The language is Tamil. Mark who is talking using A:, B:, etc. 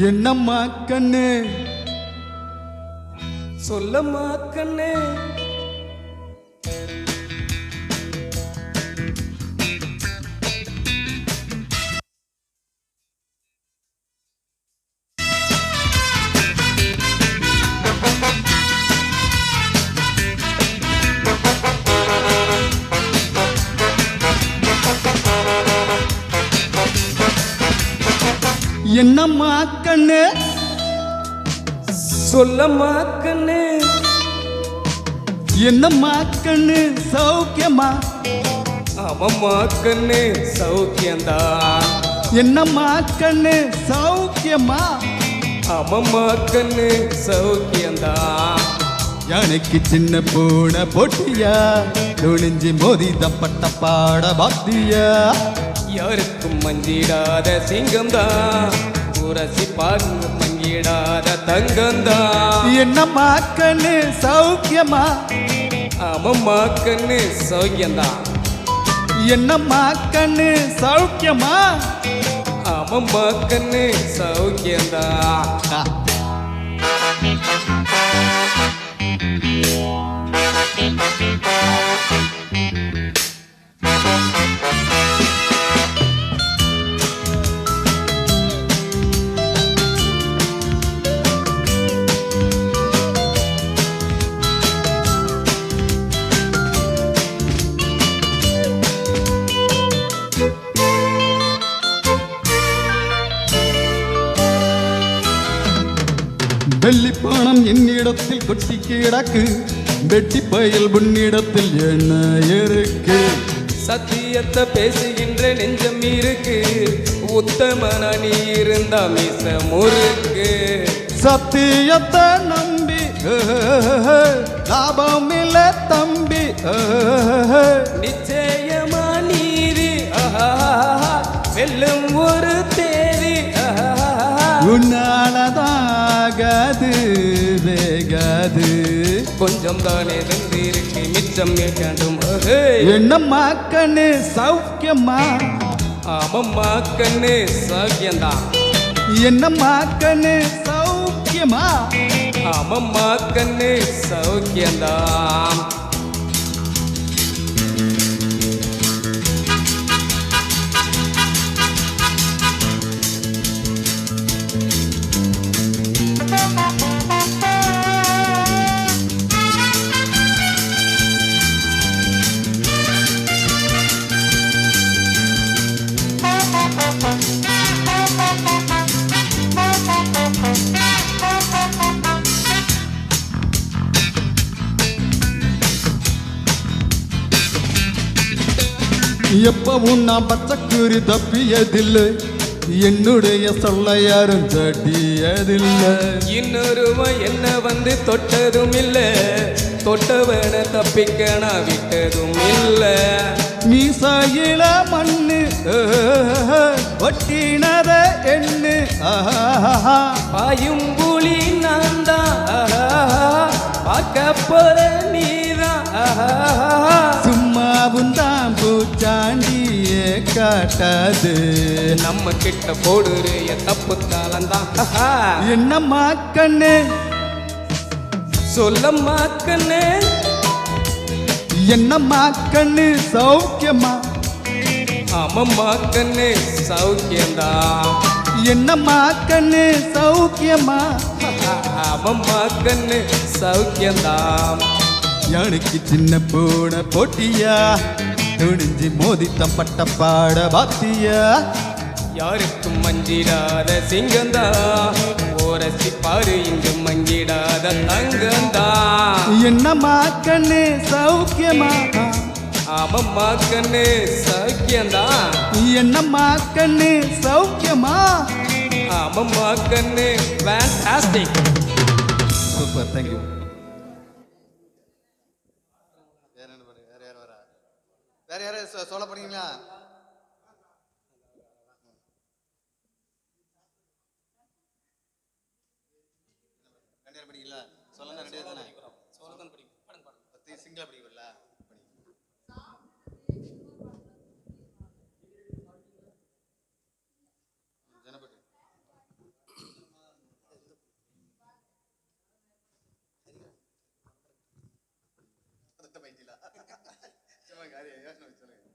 A: என்னம்மா கண்ணு
B: சொல்லம்மா கண்ணு
A: என்னம்மா கண்ணு
B: சொல்லம்மா கண்ணு
A: என்னம்மா கண்ணு சௌக்கியமா
B: ஆமம்மா கண்ணு சௌக்கியந்தா
A: என்னம்மா கண்ணு சௌக்கியமா
B: ஆமம்மா கண்ணு சௌக்கியந்தா
A: யானைக்கு சின்ன பூனை போட்டியா துணிஞ்சி மோதி தப்பட்ட பாட பாத்தியா
B: யாருக்கும் மஞ்சிடாத சிங்கம்தான் உரசி பாருங்க மங்கிடாத தங்கம்தான்
A: என்னம்மா கண்ணு சௌக்கியமா
B: ஆமம்மா கண்ணு சௌக்கியந்தான்
A: என்னம்மா கண்ணு சௌக்கியமா
B: ஆமம்மா கண்ணு சௌக்கியந்தான்
A: வெள்ளிப்பானம் என்னிடத்தில் கொட்டி கிடக்கு வெட்டி பயல் உன்னிடத்தில் என்ன இருக்கு
B: சத்தியத்தை பேசுகின்ற நெஞ்சம் இருக்கு உத்தமனா நீ இருந்தா மிச முறுக்கு
A: சத்தியத்தை நம்பி லாபம் இல்ல தம்பி
B: நிச்சயமா நீதி வெல்லும் ஒரு தேதி
A: உன்னாலதாகாது வேகாது
B: கொஞ்சம் தானே இருக்கு மிச்சம் வேண்டும்
A: என்னம்மா கண்ணு சௌக்கியமா
B: ஆமம்மா கண்ணு சௌக்கியந்தான்
A: என்னம்மா கண்ணு சௌக்கியமா
B: ஆமம்மா கண்ணு சௌக்கியந்தான்
A: எப்பவும் நான் பச்சைக்குறி தப்பியதில்லை என்னுடைய சொல்ல யாரும் தட்டியதில்லை
B: இன்னொருவன் என்ன வந்து தொட்டதும் இல்ல தொட்டவன தப்பிக்க நான் விட்டதும் இல்ல
A: மீசாயில மண்ணு ஒட்டினத எண்ணு
B: பாயும் புலி நான் தான் பார்க்க போற நீதான்
A: சும்மாவும் தான் பூச்சாண்டியே காட்டாது
B: நம்ம கிட்ட போடுற தப்பு காலந்தான்
A: என்னம்மா கண்ணு
B: சொல்லம்மா கண்ணு
A: என்னம்மா கண்ணு சௌக்கியமா
B: ஆமம்மா கண்ணு சௌக்கியந்தான்
A: என்னம்மா கண்ணு சௌக்கியமா
B: ஆமம்மா கண்ணு சௌக்கியந்தான்
A: யானைக்கு சின்ன பூனை போட்டியா துணிஞ்சி மோதி தப்பட்ட பாட பாத்தியா
B: யாருக்கும் மஞ்சிடாத சிங்கந்தா ஓரசி பாரு இங்கு மங்கிடாத தங்கந்தா
A: என்னம்மா கண்ணு சௌக்கியமா
B: ஆமம்மா கண்ணு சௌக்கியந்தா
A: என்னம்மா கண்ணு சௌக்கியமா
B: ஆமம்மா கண்ணு ஃபேண்டாஸ்டிக்
A: சூப்பர் தேங்க்யூ
C: வேற யாரு சொல்ல போறீங்களா? படிக்கல சொல்லலாம் ரெடியா தானே சிங்கிளா படிக்கல ஜனபடி சும்மா காரியம் யோசனை வச்சு சொல்லுங்க